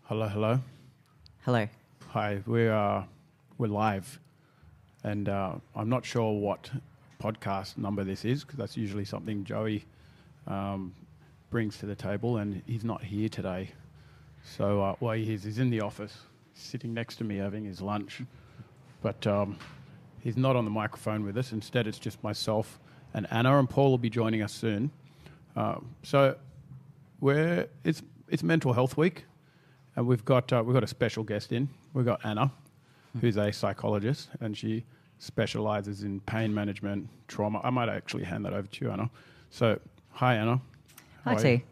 Hello, hello. Hello. Hi, we're live, and I'm not sure what podcast number this is because that's usually something Joey brings to the table, and he's not here today. So, well, he is. He's in the office, sitting next to me having his lunch, but he's not on the microphone with us. Instead, it's just myself and Anna, and Paul will be joining us soon. So, it's Mental Health Week. And we've got a special guest in. We've got Anna, who's a psychologist, and she specialises in pain management, trauma. I might actually hand that over to you, Anna. So, hi, Anna. Hi, T.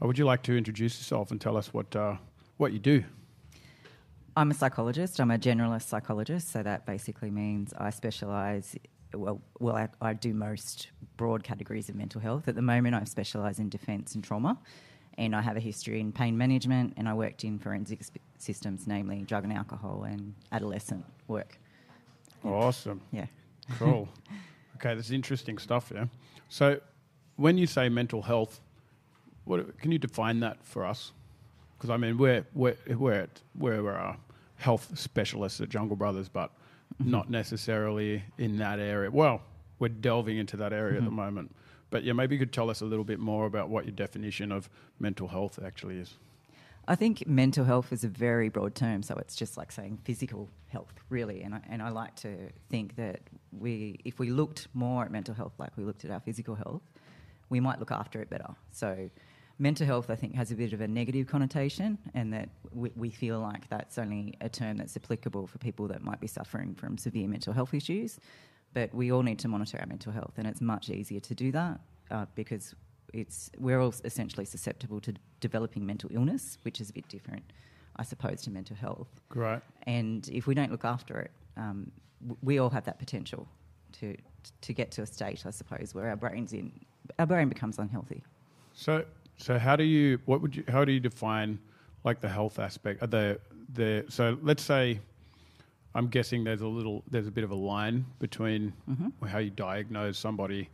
Would you like to introduce yourself and tell us what you do? I'm a psychologist. I'm a generalist psychologist, so that basically means I specialise. I do most broad categories of mental health. At the moment, I specialise in defence and trauma. And I have a history in pain management, and I worked in forensic systems, namely drug and alcohol and adolescent work. Awesome. Yeah. Cool. Okay, this is interesting stuff, yeah. So when you say mental health, can you define that for us? Because, I mean, we're health specialists at Jungle Brothers, but not necessarily in that area. Well, we're delving into that area at the moment. But yeah, maybe you could tell us a little bit more about what your definition of mental health actually is. I think mental health is a very broad term, so it's just like saying physical health, really. And I like to think that if we looked more at mental health like we looked at our physical health, we might look after it better. So mental health, I think, has a bit of a negative connotation, and that we feel like that's only a term that's applicable for people that might be suffering from severe mental health issues. But we all need to monitor our mental health, and it's much easier to do that because we're all essentially susceptible to developing mental illness, which is a bit different, I suppose, to mental health. Right. And if we don't look after it, we all have that potential to get to a state, I suppose, where our brain becomes unhealthy. So how do you define like the health aspect? So let's say, I'm guessing there's a bit of a line between how you diagnose somebody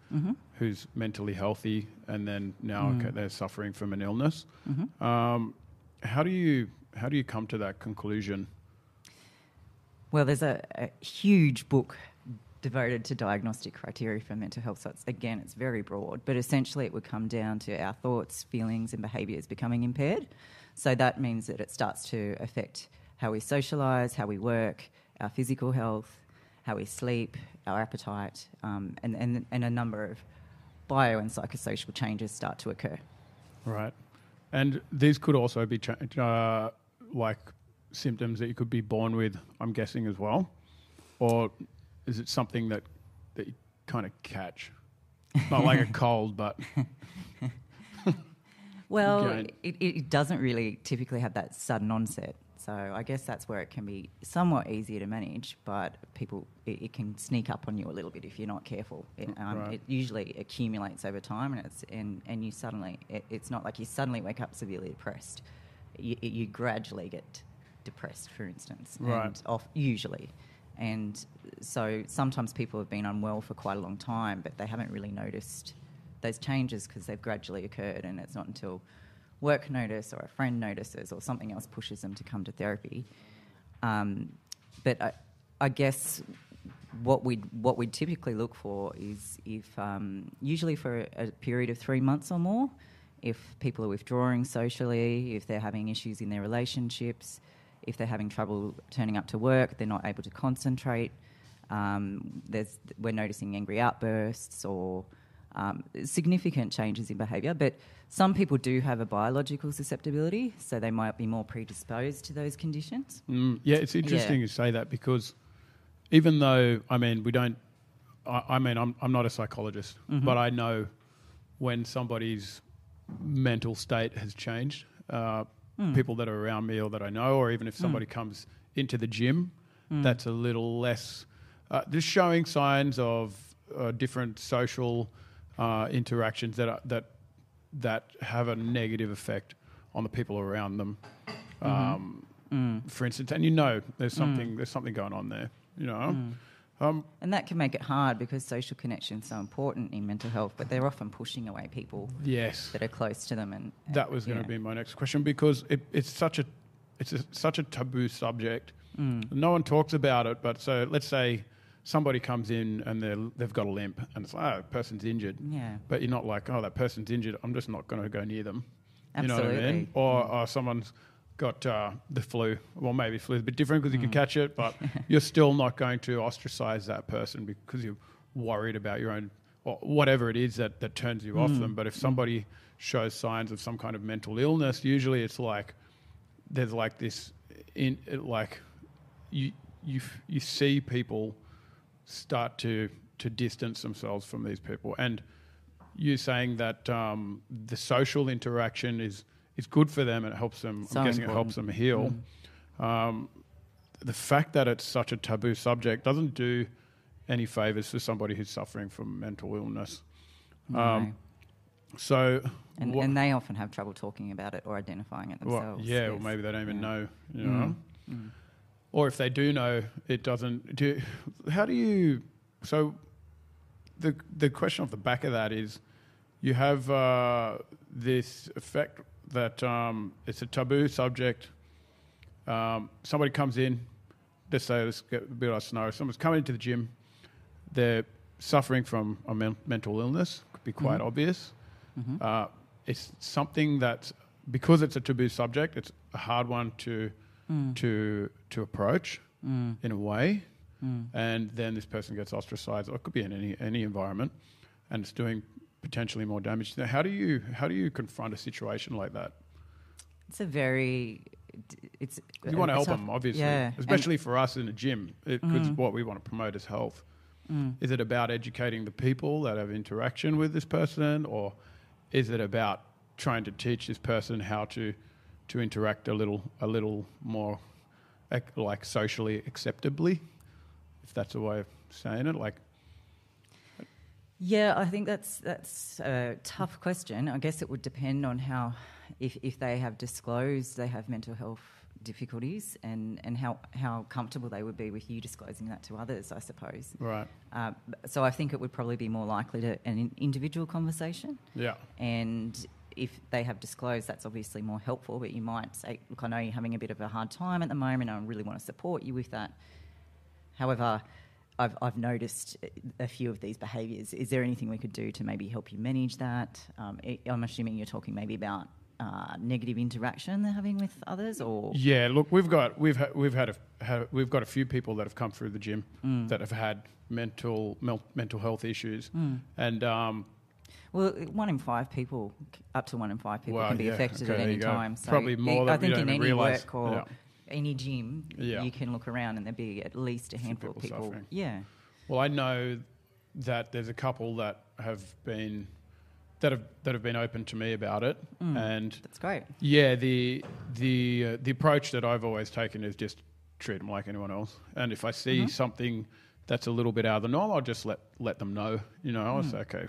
who's mentally healthy and then now they're suffering from an illness. How do you come to that conclusion? Well, there's a huge book devoted to diagnostic criteria for mental health. So it's very broad, but essentially it would come down to our thoughts, feelings and behaviours becoming impaired. So that means that it starts to affect how we socialise, how we work, our physical health, how we sleep, our appetite, and a number of bio and psychosocial changes start to occur. Right. And these could also be like symptoms that you could be born with, I'm guessing, as well? Or is it something that you kind of catch? Not like a cold, but... Well, it doesn't really typically have that sudden onset. So I guess that's where it can be somewhat easier to manage, but it can sneak up on you a little bit if you're not careful. It usually accumulates over time, and you suddenly it's not like you suddenly wake up severely depressed. You gradually get depressed, for instance, right? Usually, and so sometimes people have been unwell for quite a long time, but they haven't really noticed those changes because they've gradually occurred, and it's not until work notice or a friend notices or something else pushes them to come to therapy. But I guess what we'd typically look for is if usually for a period of 3 months or more, if people are withdrawing socially, if they're having issues in their relationships, if they're having trouble turning up to work, they're not able to concentrate, we're noticing angry outbursts or significant changes in behaviour. But some people do have a biological susceptibility, so they might be more predisposed to those conditions. Yeah, it's interesting you say that because even though, I'm not a psychologist, but I know when somebody's mental state has changed, people that are around me or that I know, or even if somebody comes into the gym, that's a little less, just showing signs of different social interactions that have a negative effect on the people around them. For instance, and there's something going on there. And that can make it hard because social connection is so important in mental health, but they're often pushing away people that are close to them. And that was going to be my next question, because it's such such a taboo subject. No one talks about it, but so let's say somebody comes in and they've got a limp and it's like, oh, person's injured. Yeah. But you're not like, oh, that person's injured, I'm just not going to go near them. Absolutely. You know what I mean? Or someone's got the flu. Well, maybe flu is a bit different because you can catch it, but you're still not going to ostracize that person because you're worried about your own, or whatever it is that turns you off them. But if somebody shows signs of some kind of mental illness, usually it's like there's like this you see people start to distance themselves from these people, and you saying that the social interaction is good for them and it helps them. So I'm guessing important. it helps them heal. The fact that it's such a taboo subject doesn't do any favors for somebody who's suffering from mental illness. No. So, and they often have trouble talking about it or identifying it themselves. Well, or maybe they don't even know. You know, or if they do know, it doesn't. How do you? So, the question off the back of that is, you have this effect that it's a taboo subject. Somebody comes in, let's get a bit of scenario. Someone's coming into the gym, they're suffering from a mental illness, could be quite obvious. It's something that's, because it's a taboo subject, it's a hard one to approach in a way. And then this person gets ostracized, or it could be in any environment, and it's doing potentially more damage. Now, how do you confront a situation like that? It's a very... You want to help them, obviously, yeah. especially for us in a gym, because what we want to promote is health. Is it about educating the people that have interaction with this person, or is it about trying to teach this person how to interact a little more like socially acceptably, if that's a way of saying it? Like, yeah, I think that's a tough question. I guess it would depend on how, if they have disclosed they have mental health difficulties and how comfortable they would be with you disclosing that to others, I suppose. Right. So I think it would probably be more likely to an individual conversation. Yeah. And if they have disclosed, that's obviously more helpful, but you might say, look, I know you're having a bit of a hard time at the moment, I really want to support you with that. However, I've noticed a few of these behaviours. Is there anything we could do to maybe help you manage that? I'm assuming you're talking maybe about negative interaction they're having with others, or look, we've got a few people that have come through the gym that have had mental health issues, and well, 1 in 5 people, up to 1 in 5 people can be affected at any time. So probably more. I think in any realise. work or any gym, you can look around and there'll be at least a handful of people. Suffering. Yeah. Well, I know that there's a couple that have been open to me about it, and that's great. Yeah, the approach that I've always taken is just treat them like anyone else, and if I see something that's a little bit out of the norm, I'll just let them know. You know, I'll say, okay,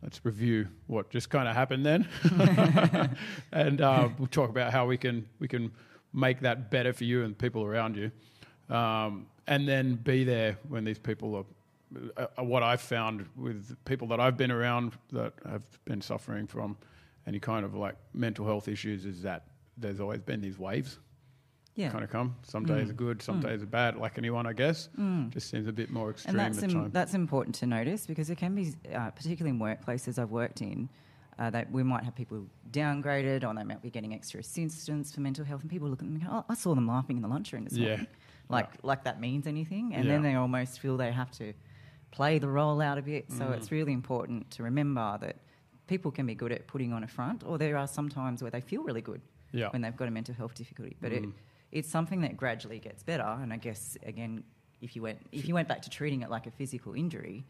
let's review what just kind of happened then, and we'll talk about how we can make that better for you and people around you, and then be there when these people are. What I've found with people that I've been around that have been suffering from any kind of like mental health issues is that there's always been these waves. Yeah. Kind of come. Some days are good, some days are bad, like anyone, I guess. Just seems a bit more extreme at times. That's important to notice, because it can be, particularly in workplaces I've worked in, that we might have people downgraded, or they might be getting extra assistance for mental health, and people look at them and go, oh, I saw them laughing in the lunchroom this morning. Like that means anything. And then they almost feel they have to play the role out a bit. So it's really important to remember that people can be good at putting on a front, or there are some times where they feel really good when they've got a mental health difficulty. But it's something that gradually gets better. And I guess, again, if you went back to treating it like a physical injury,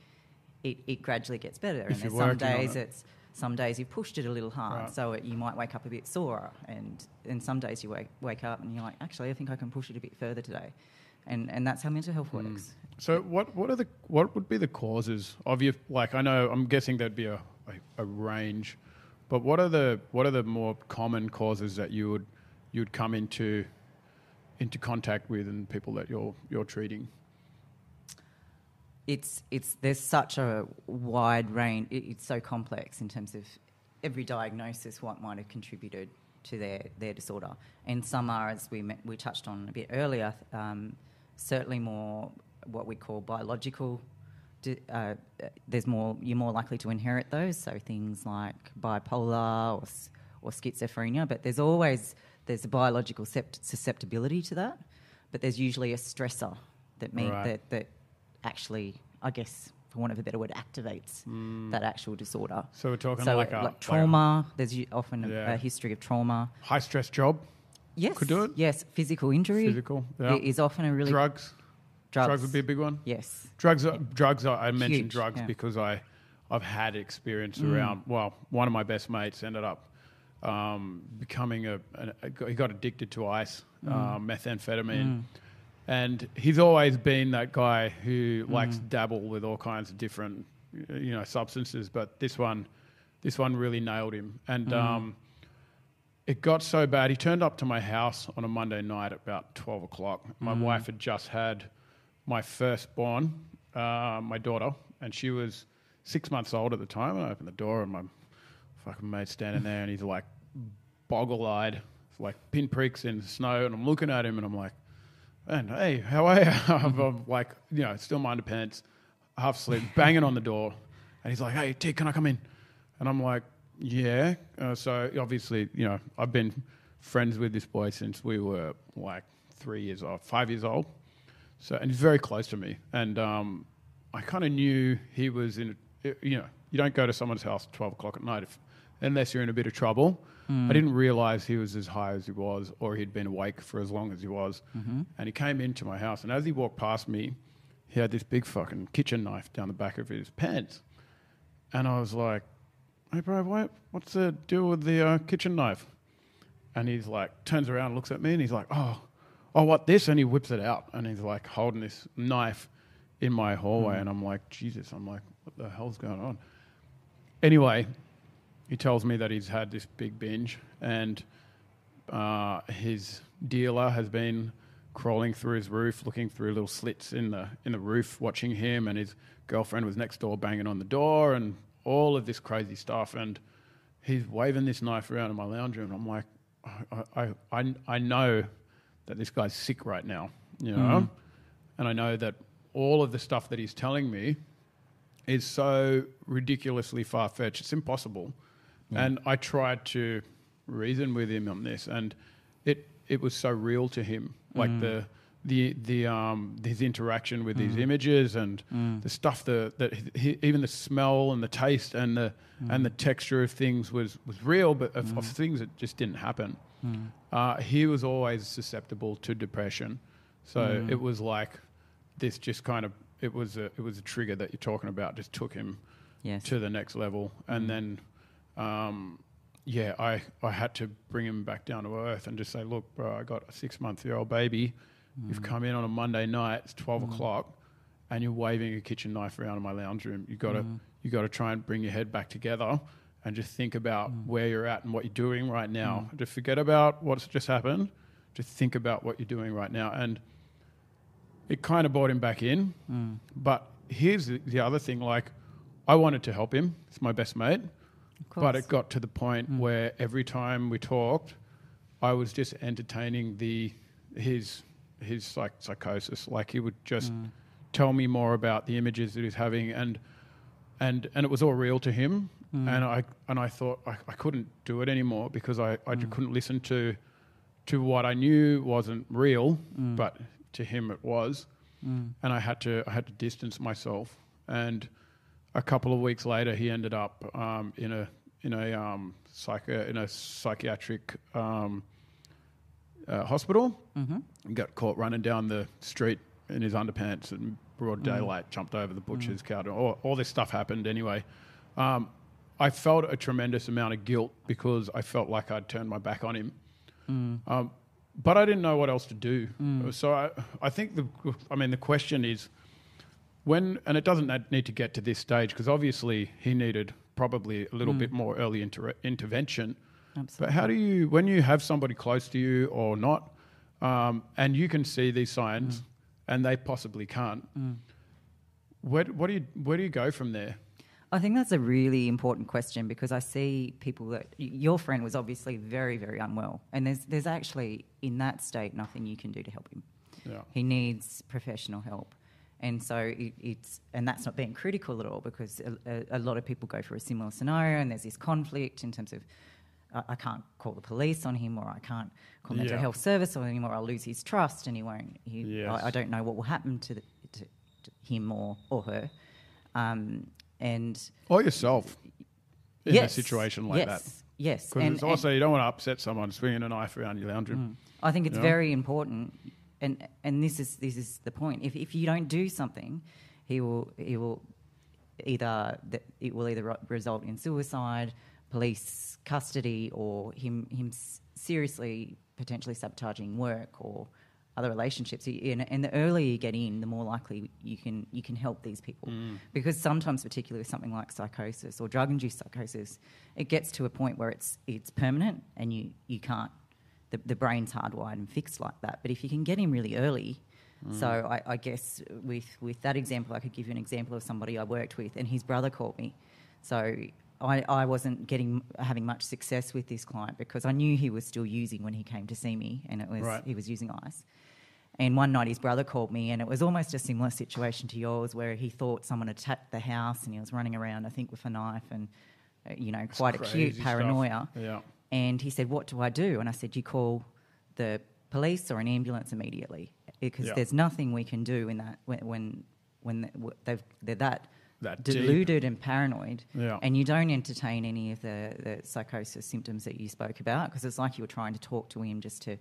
it gradually gets better. And there's some days you've pushed it a little hard, so you might wake up a bit sore, and some days you wake up and you're like, actually, I think I can push it a bit further today. And that's how mental health works. So what would be the causes of your, like, I know, I'm guessing there'd be a range, but what are the more common causes that you'd come into contact with in people that you're treating? There's such a wide range. It's so complex in terms of every diagnosis, what might have contributed. to their disorder. And some are, as we touched on a bit earlier, certainly more what we call biological. You're more likely to inherit those, so things like bipolar or schizophrenia. But there's a biological susceptibility to that. But there's usually a stressor that actually, I guess, for want of a better word, activates that actual disorder. So we're talking like trauma. There's often a history of trauma. High stress job. Yes, could do it. Yes, physical injury. Is often a really drugs. Drugs would be a big one. Yes. Drugs. I mentioned Huge, drugs because I've had experience around. Well, one of my best mates ended up becoming he got addicted to ice, methamphetamine, and he's always been that guy who likes to dabble with all kinds of different, substances. But this one really nailed him, and it got so bad. He turned up to my house on a Monday night at about 12 o'clock. My wife had just had my firstborn, my daughter, and she was 6 months old at the time. And I opened the door, and my fucking mate's standing there, and he's like boggle-eyed, like pinpricks in the snow. And I'm looking at him, and I'm like, "Man, hey, how are you?" I'm like, still in my underpants, half asleep, banging on the door, and he's like, "Hey, T, can I come in?" And I'm like, "Yeah." So obviously, I've been friends with this boy since we were like 5 years old. So, and he's very close to me. And I kind of knew he was you don't go to someone's house at 12 o'clock at night unless you're in a bit of trouble. I didn't realise he was as high as he was, or he'd been awake for as long as he was. And he came into my house, and as he walked past me, he had this big fucking kitchen knife down the back of his pants. And I was like, "Hey, bro, what's the deal with the kitchen knife?" And he's like, turns around, looks at me, and he's like, oh, what, this? And he whips it out, and he's like holding this knife in my hallway. And I'm like, Jesus, what the hell's going on? Anyway, he tells me that he's had this big binge, and his dealer has been crawling through his roof, looking through little slits in the roof, watching him, and his girlfriend was next door banging on the door, and all of this crazy stuff. And he's waving this knife around in my lounge room. I'm like, I know that this guy's sick right now, and I know that all of the stuff that he's telling me is so ridiculously far-fetched. It's impossible. And I tried to reason with him on this, and it was so real to him, like his interaction with these images and the stuff even the smell and the taste and the texture of things was real, but of things that just didn't happen. He was always susceptible to depression, so it was like this just kind of it was a trigger that you're talking about, just took him to the next level. And then I had to bring him back down to earth and just say, "Look, bro, I got a 6-month-old baby. You've come in on a Monday night, it's 12 o'clock, and you're waving a kitchen knife around in my lounge room. You got to try and bring your head back together and just think about where you're at and what you're doing right now. Just forget about what's just happened. Just think about what you're doing right now." And it kind of brought him back in. But here's the other thing, like, I wanted to help him. It's my best mate. But it got to the point where every time we talked, I was just entertaining his psychosis. Like, he would just tell me more about the images that he's having, and it was all real to him. And I thought I couldn't do it anymore because I couldn't listen to what I knew wasn't real, but to him it was. And I had to distance myself. And a couple of weeks later, he ended up in a psychiatric hospital. He got caught running down the street in his underpants in broad daylight, jumped over the butcher's counter. All this stuff happened anyway. I felt a tremendous amount of guilt because I felt like I'd turned my back on him. But I didn't know what else to do. So I think the question is, and it doesn't need to get to this stage, because obviously he needed probably a little bit more early intervention. Absolutely. But how do you, when you have somebody close to you or not, and you can see these signs and they possibly can't, where do you go from there? I think that's a really important question, because I see people that your friend was obviously very, very unwell, and there's actually in that state nothing you can do to help him. Yeah. He needs professional help, and so and that's not being critical at all, because a lot of people go through a similar scenario, and there's this conflict in terms of I can't call the police on him, or I can't call mental health service on him, or I'll lose his trust, and he won't. I don't know what will happen to him or her. Or yourself in a situation like that. Yes. Because it's also, you don't want to upset someone swinging a knife around your lounge room. I think it's very important, and this is the point. If you don't do something, it will either result in suicide, police custody, or him seriously potentially sabotaging work or other relationships. And the earlier you get in, the more likely you can help these people. Because sometimes, particularly with something like psychosis or drug-induced psychosis, it gets to a point where it's permanent, and you can't. The brain's hardwired and fixed like that. But if you can get in really early, so I guess with that example, I could give you an example of somebody I worked with, and his brother called me. So I wasn't having much success with this client, because I knew he was still using when he came to see me, and he was using ice. And one night his brother called me, and it was almost a similar situation to yours, where he thought someone attacked the house, and he was running around, I think, with a knife, and quite acute paranoia. Yeah. And he said, "What do I do?" And I said, "You call the police or an ambulance immediately, because there's nothing we can do in that when they're that deluded and paranoid, and you don't entertain any of the psychosis symptoms that you spoke about, because it's like you were trying to talk to him just to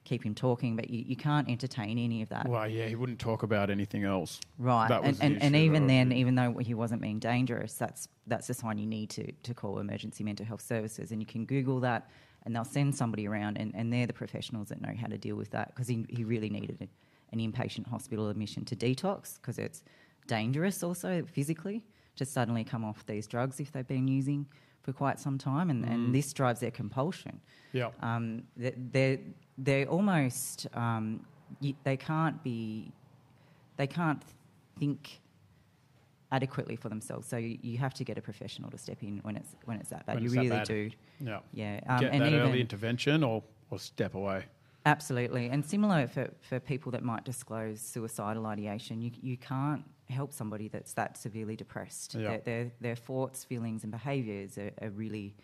keep him talking, but you can't entertain any of that." Well, yeah, he wouldn't talk about anything else. Right, That was and even then, even though he wasn't being dangerous, that's a sign you need to call emergency mental health services, and you can Google that, and they'll send somebody around, and they're the professionals that know how to deal with that, because he really needed an inpatient hospital admission to detox, because it's dangerous also physically to suddenly come off these drugs if they've been using for quite some time, and this drives their compulsion. Yeah. They're almost they can't think adequately for themselves. So you have to get a professional to step in when it's that bad. You really do. Yeah. Yeah. Get and that even early intervention or step away. Absolutely. And similar for people that might disclose suicidal ideation, you can't help somebody that's that severely depressed. Yeah. Their thoughts, feelings and behaviours are really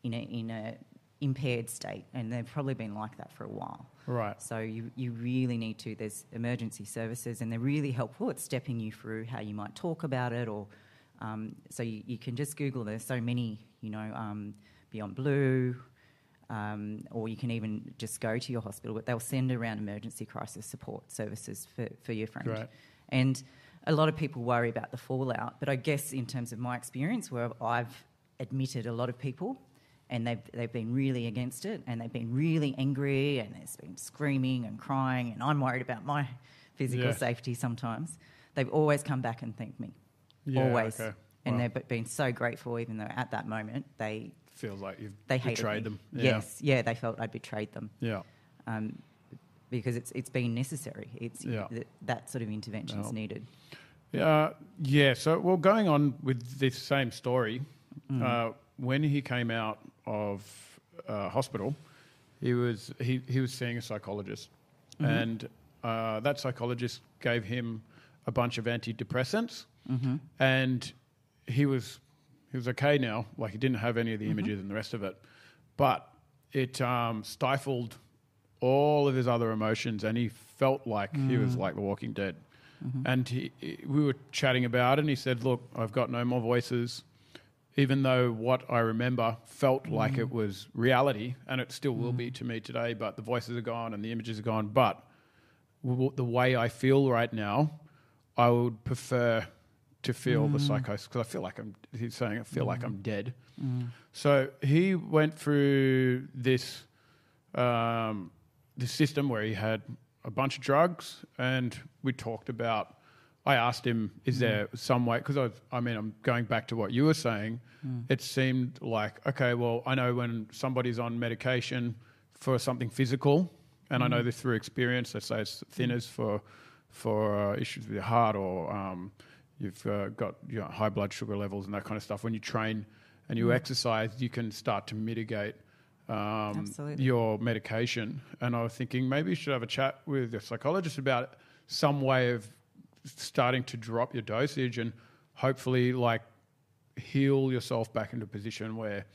in a impaired state, and they've probably been like that for a while. Right. So you really need to, there's emergency services, and they're really helpful at stepping you through how you might talk about it, or so you can just Google, there's so many, Beyond Blue, or you can even just go to your hospital, but they'll send around emergency crisis support services for your friend. Right. And a lot of people worry about the fallout, but I guess in terms of my experience, where I've admitted a lot of people, and they've been really against it, and they've been really angry, and there's been screaming and crying, and I'm worried about my physical safety sometimes. They've always come back and thanked me. Always. Okay. And they've been so grateful, even though at that moment they... Feels like you've betrayed them. Yes, yeah, they felt I'd betrayed them. Yeah. Because it's been necessary. That sort of intervention's needed. Yeah. So, going on with this same story, when he came out of hospital, he was seeing a psychologist, and that psychologist gave him a bunch of antidepressants, and he was okay now. Like, he didn't have any of the images and the rest of it, but it stifled all of his other emotions, and he felt like he was like The Walking Dead. And we were chatting about it, and he said, "Look, I've got no more voices. Even though what I remember felt like it was reality, and it still will be to me today, but the voices are gone and the images are gone. But the way I feel right now, I would prefer to feel the psychosis, because I feel like he's saying, I feel like I'm dead." So he went through this system where he had a bunch of drugs, and we talked about, I asked him, is there some way, because I'm going back to what you were saying, it seemed like, okay, well, I know when somebody's on medication for something physical, and I know this through experience, let's say it's thinners for issues with your heart, or you've got high blood sugar levels and that kind of stuff. When you train and you exercise, you can start to mitigate your medication. And I was thinking maybe you should have a chat with your psychologist about some way of starting to drop your dosage and hopefully like heal yourself back into a position where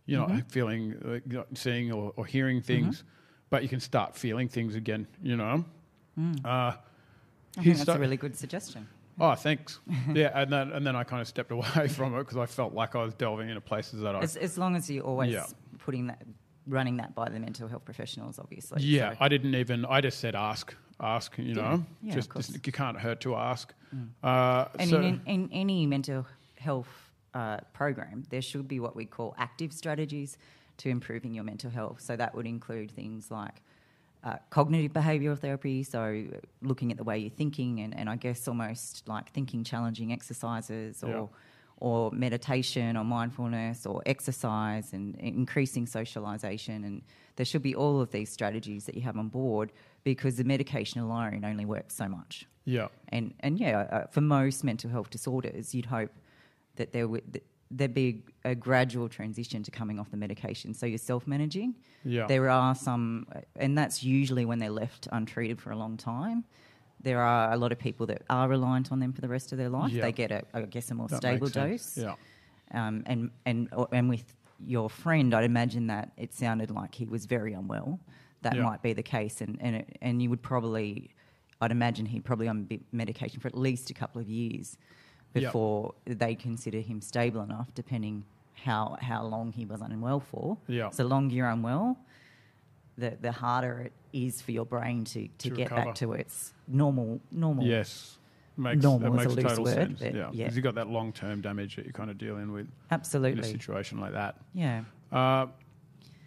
you're not feeling, you're not seeing or hearing things, but you can start feeling things again, I think that's a really good suggestion. Oh, thanks. Yeah, and then I kind of stepped away from it because I felt like I was delving into places that as long as you're always running that by the mental health professionals, obviously. Yeah, so. I just said ask, Yeah, just you can't hurt to ask. And in any mental health program, there should be what we call active strategies to improving your mental health. So that would include things like cognitive behavioural therapy, so looking at the way you're thinking and I guess almost like thinking challenging exercises or meditation or mindfulness or exercise and increasing socialisation. And there should be all of these strategies that you have on board because the medication alone only works so much. Yeah. And for most mental health disorders, you'd hope that there'd be a gradual transition to coming off the medication. So you're self-managing. Yeah. There are some, and that's usually when they're left untreated for a long time. There are a lot of people that are reliant on them for the rest of their life. Yeah. They get a more stable dose. Yeah. And with your friend, I'd imagine that it sounded like he was very unwell. That might be the case, and you would probably, I'd imagine he'd probably on medication for at least a couple of years before they consider him stable enough, depending how long he was unwell for. Yeah. So the longer you're unwell, the harder it is for your brain to get recover back to its normal. Yes. Normal makes is a loose total word. sense. Yeah. Because you've got that long-term damage that you're kind of dealing with. Absolutely. In a situation like that. Yeah.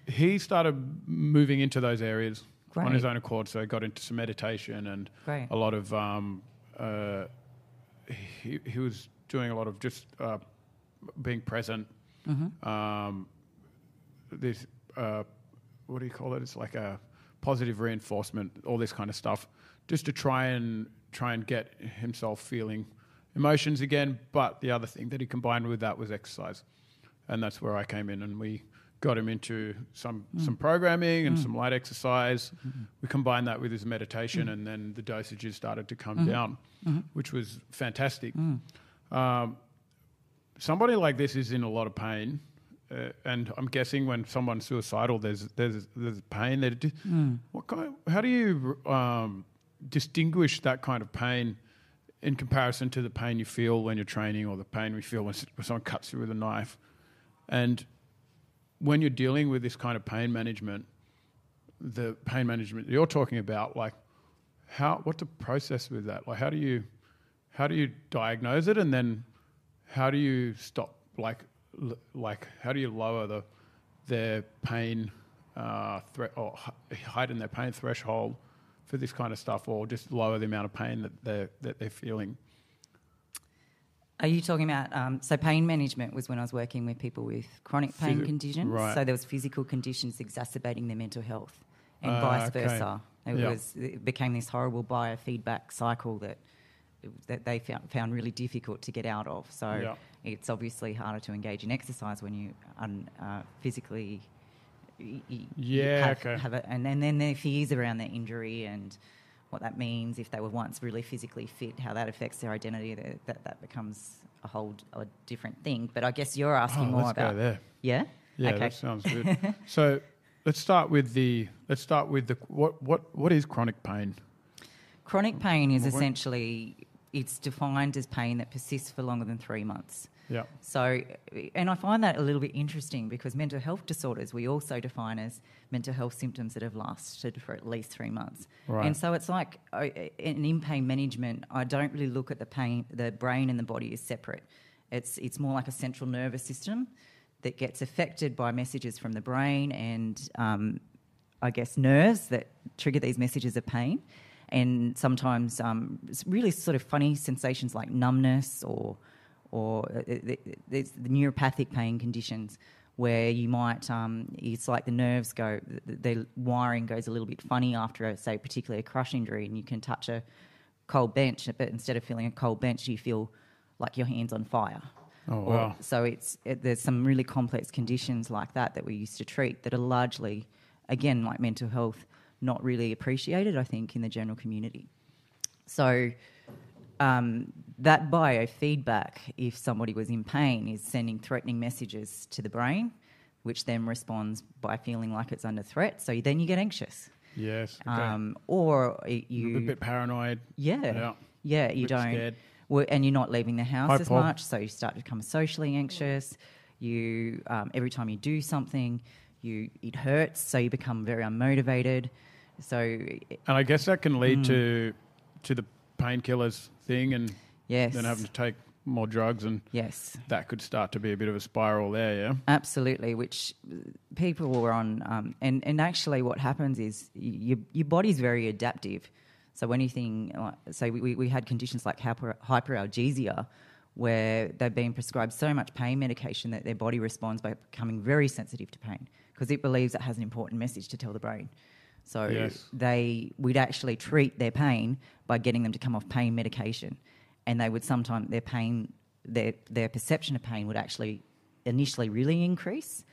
He started moving into those areas on his own accord, so he got into some meditation and a lot of... he was doing a lot of just being present. This... what do you call it? It's like a positive reinforcement, all this kind of stuff, just to try and get himself feeling emotions again. But the other thing that he combined with that was exercise. And that's where I came in and we got him into some programming and some light exercise. We combined that with his meditation and then the dosages started to come down, which was fantastic. Somebody like this is in a lot of pain. And I'm guessing when someone's suicidal, there's pain. How do you distinguish that kind of pain in comparison to the pain you feel when you're training or the pain we feel when someone cuts you with a knife? And when you're dealing with this kind of pain management, the pain management you're talking about, like what's the process with that? Like how do you diagnose it, and then how do you stop like how do you lower their pain threat or heighten their pain threshold for this kind of stuff, or just lower the amount of pain that they're feeling? Are you talking about so pain management was when I was working with people with chronic pain conditions, right? So there was physical conditions exacerbating their mental health, and vice versa. It became this horrible biofeedback cycle that they found really difficult to get out of. So it's obviously harder to engage in exercise when you physically have it. And then their fears around their injury and what that means if they were once really physically fit, how that affects their identity, that becomes a different thing. But I guess you're asking more about... Let's go there. Yeah? Yeah, okay. That sounds good. So let's start with what is chronic pain? Chronic pain is essentially... It's defined as pain that persists for longer than 3 months. Yeah. So, and I find that a little bit interesting because mental health disorders we also define as mental health symptoms that have lasted for at least 3 months. Right. And so it's like in pain management, I don't really look at the brain and the body as separate. It's more like a central nervous system that gets affected by messages from the brain and I guess nerves that trigger these messages of pain. And sometimes really sort of funny sensations like numbness or there's the neuropathic pain conditions where you might, it's like the nerves the wiring goes a little bit funny after, say, particularly a crush injury, and you can touch a cold bench, but instead of feeling a cold bench, you feel like your hand's on fire. Oh, wow. So there's some really complex conditions like that we used to treat that are largely, again, like mental health, not really appreciated, I think, in the general community. So that biofeedback, if somebody was in pain, is sending threatening messages to the brain, which then responds by feeling like it's under threat. So then you get anxious. Yes. Okay. Or a bit paranoid. Yeah. Yeah, you don't. Scared. And you're not leaving the house as Paul. much, so you start to become socially anxious. You every time you do something, it hurts, so you become very unmotivated. So, and I guess that can lead to the painkillers thing, and yes, then having to take more drugs, and yes, that could start to be a bit of a spiral there. Yeah, absolutely. Which people were on, and actually, what happens is your body's very adaptive. So anything, so we had conditions like hyperalgesia, where they've been prescribed so much pain medication that their body responds by becoming very sensitive to pain because it believes it has an important message to tell the brain. So yes. we'd actually treat their pain by getting them to come off pain medication, and they would sometimes their perception of pain would actually initially really increase,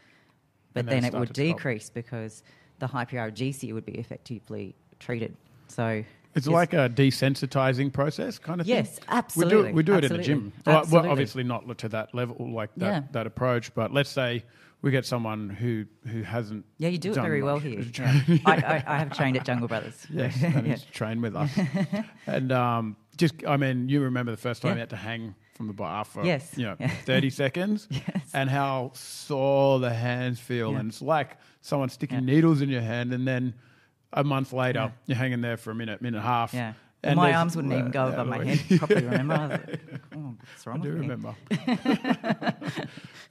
but then it would decrease because the hyperalgesia would be effectively treated. So it's like a desensitizing process kind of thing. Yes, absolutely. We do it in the gym. Well, obviously not to that level, like that approach, but let's say we get someone who hasn't. Yeah, you do it very well here. Yeah. I have trained at Jungle Brothers. Yes, and he's trained with us. And you remember the first time you had to hang from the bar for 30 seconds, and how sore the hands feel, and it's like someone sticking needles in your hand, and then a month later you're hanging there for a minute and a half. Yeah. And my arms wouldn't even go above my head properly, remember? I was like, oh, what's wrong with me? Remember.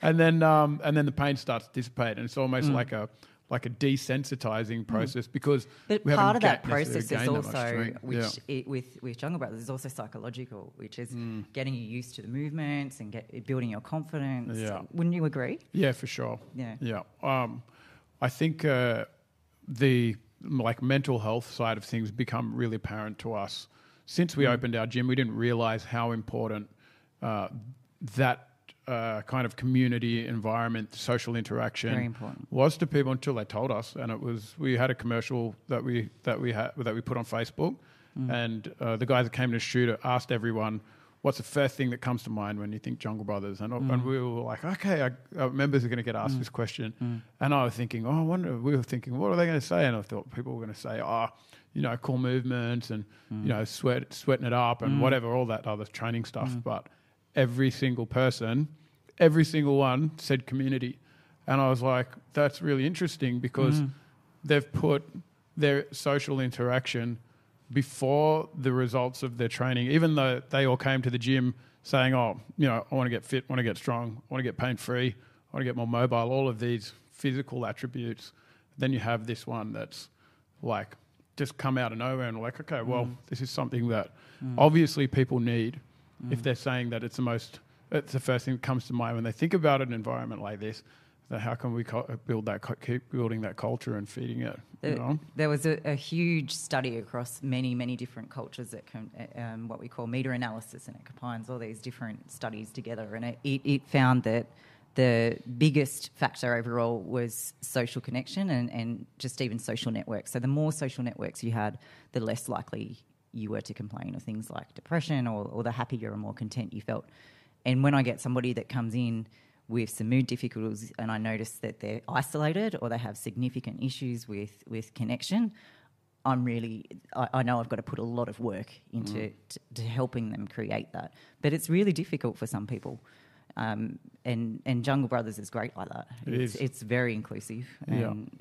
and then the pain starts to dissipate, and it's almost like a desensitizing process because but we part of haven't that process is also, with Jungle Brothers, is also psychological, which is getting you used to the movements and building your confidence. Yeah. Wouldn't you agree? Yeah, for sure. Yeah. I think the mental health side of things become really apparent to us since we opened our gym. We didn't realize how important that kind of community environment, social interaction was to people until they told us. And we had a commercial that we put on Facebook, and the guys that came to shoot it asked everyone, what's the first thing that comes to mind when you think Jungle Brothers? And we were like, okay, our members are going to get asked this question. And I was thinking, we were thinking, what are they going to say? And I thought people were going to say, cool movements and, sweating it up and whatever, all that other training stuff. But every single one said community. And I was like, that's really interesting because they've put their social interaction before the results of their training, even though they all came to the gym saying, I want to get fit, I want to get strong, I want to get pain-free, I want to get more mobile, all of these physical attributes. Then you have this one that's like just come out of nowhere and like, okay, well, this is something that obviously people need if they're saying that it's the first thing that comes to mind when they think about an environment like this. So how can we keep building that culture and feeding it? There was a huge study across many, many different cultures that what we call meta-analysis, and it combines all these different studies together. And it found that the biggest factor overall was social connection and just even social networks. So the more social networks you had, the less likely you were to complain of things like depression or the happier and more content you felt. And when I get somebody that comes in with some mood difficulties and I notice that they're isolated or they have significant issues with connection, I know I've got to put a lot of work into to helping them create that. But it's really difficult for some people. And Jungle Brothers is great like that. It's very inclusive. And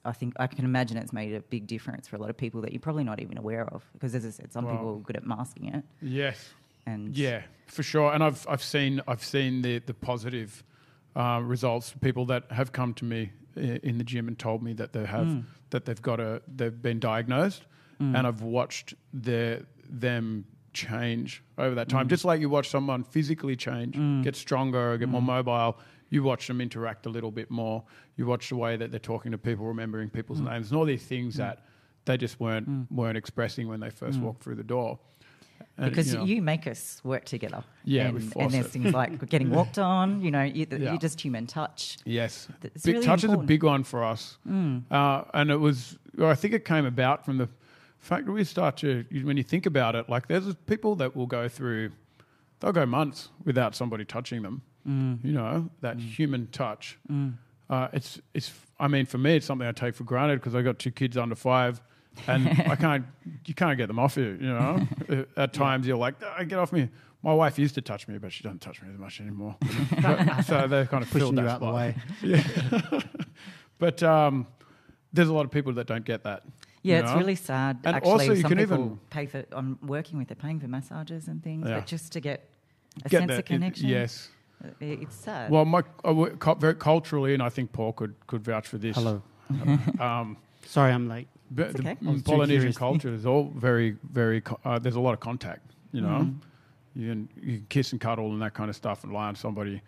I think I can imagine it's made a big difference for a lot of people that you're probably not even aware of. Because as I said, some people are good at masking it. Yes. And for sure. And I've seen the positive results for people that have come to me in the gym and told me that they've been diagnosed, and I've watched them change over that time. Just like you watch someone physically change, get stronger, get more mobile, you watch them interact a little bit more. You watch the way that they're talking to people, remembering people's names, and all these things that they just weren't expressing when they first walked through the door. Because you make us work together. Yeah, and, we force and there's it. things like getting walked on, you're Yeah. just human touch. Yes. It's Big really touch important. is a big one for us. And it was, I think it came about from the fact that we start to, when you think about it, like there's people that will go through, they'll go months without somebody touching them, that human touch. It's, I mean, for me, it's something I take for granted because I got 2 kids under 5 and you can't get them off you, At times you're like, get off me. My wife used to touch me, but she doesn't touch me as much anymore. So they're kind of pushing filled you that out the spot. way. Yeah. But there's a lot of people that don't get that. Yeah, it's really sad. And actually, also you some can people even pay for. I'm working with. They're paying for massages and things, Yeah. but just to get a get sense that. of connection. Yes. It's sad. Well, I work very culturally, and I think Paul could vouch for this. Hello. Um, Sorry, I'm late. It's okay. I was too Polynesian curious. culture is all very, very. There's a lot of contact. You can kiss and cuddle and that kind of stuff and lie on somebody.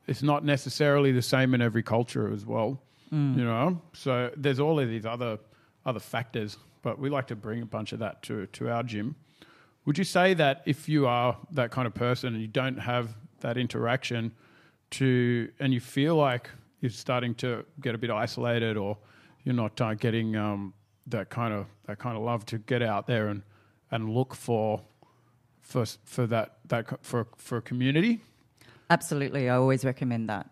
It's not necessarily the same in every culture as well. So there's all of these other factors, but we like to bring a bunch of that to our gym. Would you say that if you are that kind of person and you don't have that interaction and you feel like you're starting to get a bit isolated or you're not getting that kind of love to get out there and look for a community? Absolutely, I always recommend that.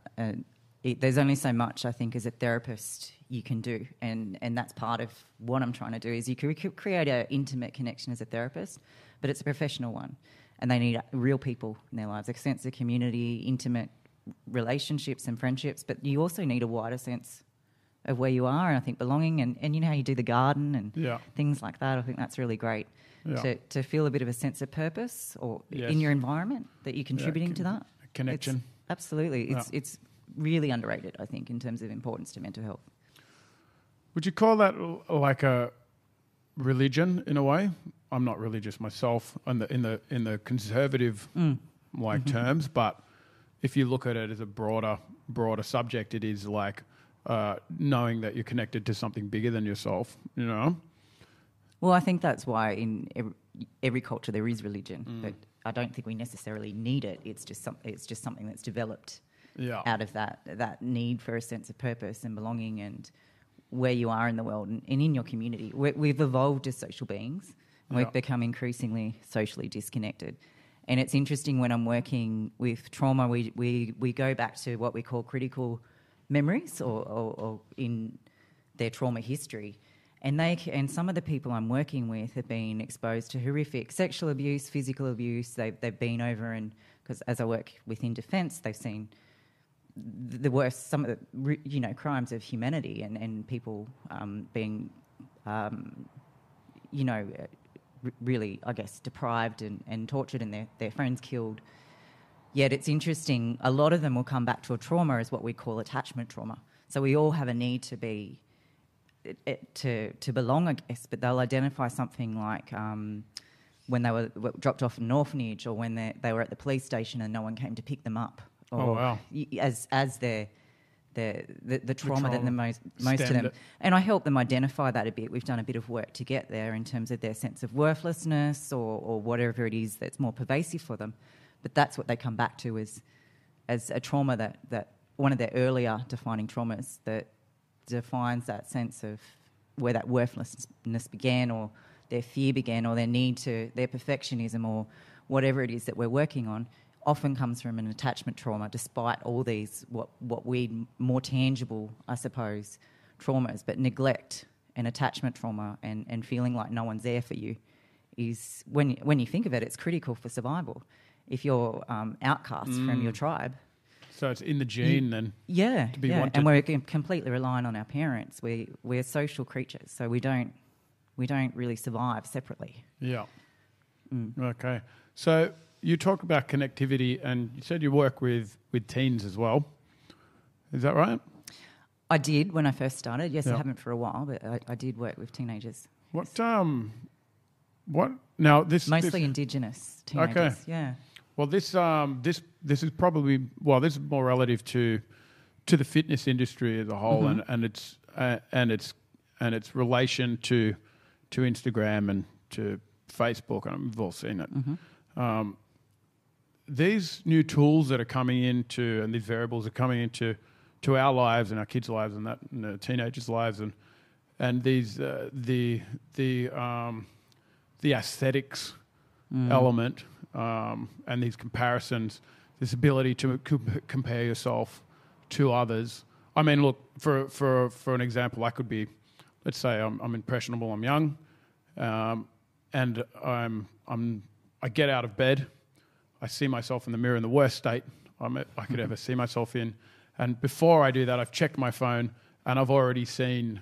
There's only so much I think as a therapist you can do, and that's part of what I'm trying to do. Is you can create an intimate connection as a therapist, but it's a professional one, and they need real people in their lives, a sense of community, intimate relationships and friendships. But you also need a wider sense of where you are, and I think belonging, and how you do the garden and things like that. I think that's really great. Yeah. To feel a bit of a sense of purpose or Yes. in your environment that you're contributing to that. Connection. Absolutely. It's really underrated, I think, in terms of importance to mental health. Would you call that like a religion in a way? I'm not religious myself in the conservative terms, but if you look at it as a broader subject, it is like knowing that you're connected to something bigger than yourself, Well, I think that's why in every culture there is religion, but I don't think we necessarily need it. It's just something that's developed out of that need for a sense of purpose and belonging and where you are in the world and in your community. We've evolved as social beings and we've become increasingly socially disconnected. And it's interesting when I'm working with trauma, we go back to what we call critical memories or in their trauma history. And some of the people I'm working with have been exposed to horrific sexual abuse, physical abuse. They've been over because as I work within defence, they've seen the worst, some of the crimes of humanity and people being really, I guess, deprived and tortured and their friends killed. Yet it's interesting, a lot of them will come back to a trauma as what we call attachment trauma. So we all have a need to be to belong, I guess, but they'll identify something like when they were dropped off in an orphanage or when they were at the police station and no one came to pick them up. Or as the trauma that most of them... And I help them identify that a bit. We've done a bit of work to get there in terms of their sense of worthlessness or whatever it is that's more pervasive for them. But that's what they come back to as a trauma that one of their earlier defining traumas that defines that sense of where that worthlessness began or their fear began or their need to, their perfectionism or whatever it is that we're working on often comes from an attachment trauma despite all these what we more tangible, I suppose, traumas. But neglect and attachment trauma and feeling like no one's there for you is, when you think of it, it's critical for survival. If you're outcast from your tribe... So it's in the gene then. Yeah, to be wanted. And we're completely relying on our parents. We're social creatures, so we don't really survive separately. Yeah. Okay. So you talk about connectivity, and you said you work with teens as well. Is that right? I did when I first started. Yes, I haven't for a while, but I did work with teenagers. What now? Mostly Indigenous teenagers. Okay. Yeah. Well, this is probably this is more relative to the fitness industry as a whole, and its relation to Instagram and to Facebook, and we've all seen it. Mm-hmm. These new tools that are coming into, and these variables are coming into our lives and our kids' lives and the teenagers' lives, and these the aesthetics element and these comparisons, this ability to compare yourself to others. I mean, look, for an example, I could be, let's say I'm impressionable, I'm young, and I get out of bed, I see myself in the mirror in the worst state I could ever see myself in, and before I do that, I've checked my phone and I've already seen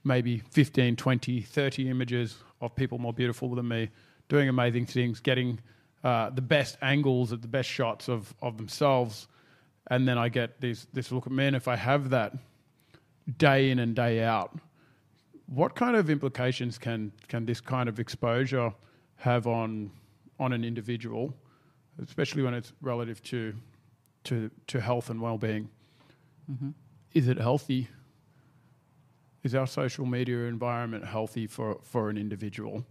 maybe 15, 20, 30 images of people more beautiful than me, doing amazing things, getting the best angles at the best shots of themselves. And then I get this look at me, and if I have that day in and day out, what kind of implications can this kind of exposure have on an individual, especially when it's relative to health and well-being? Mm-hmm. Is it healthy? Is our social media environment healthy for an individual?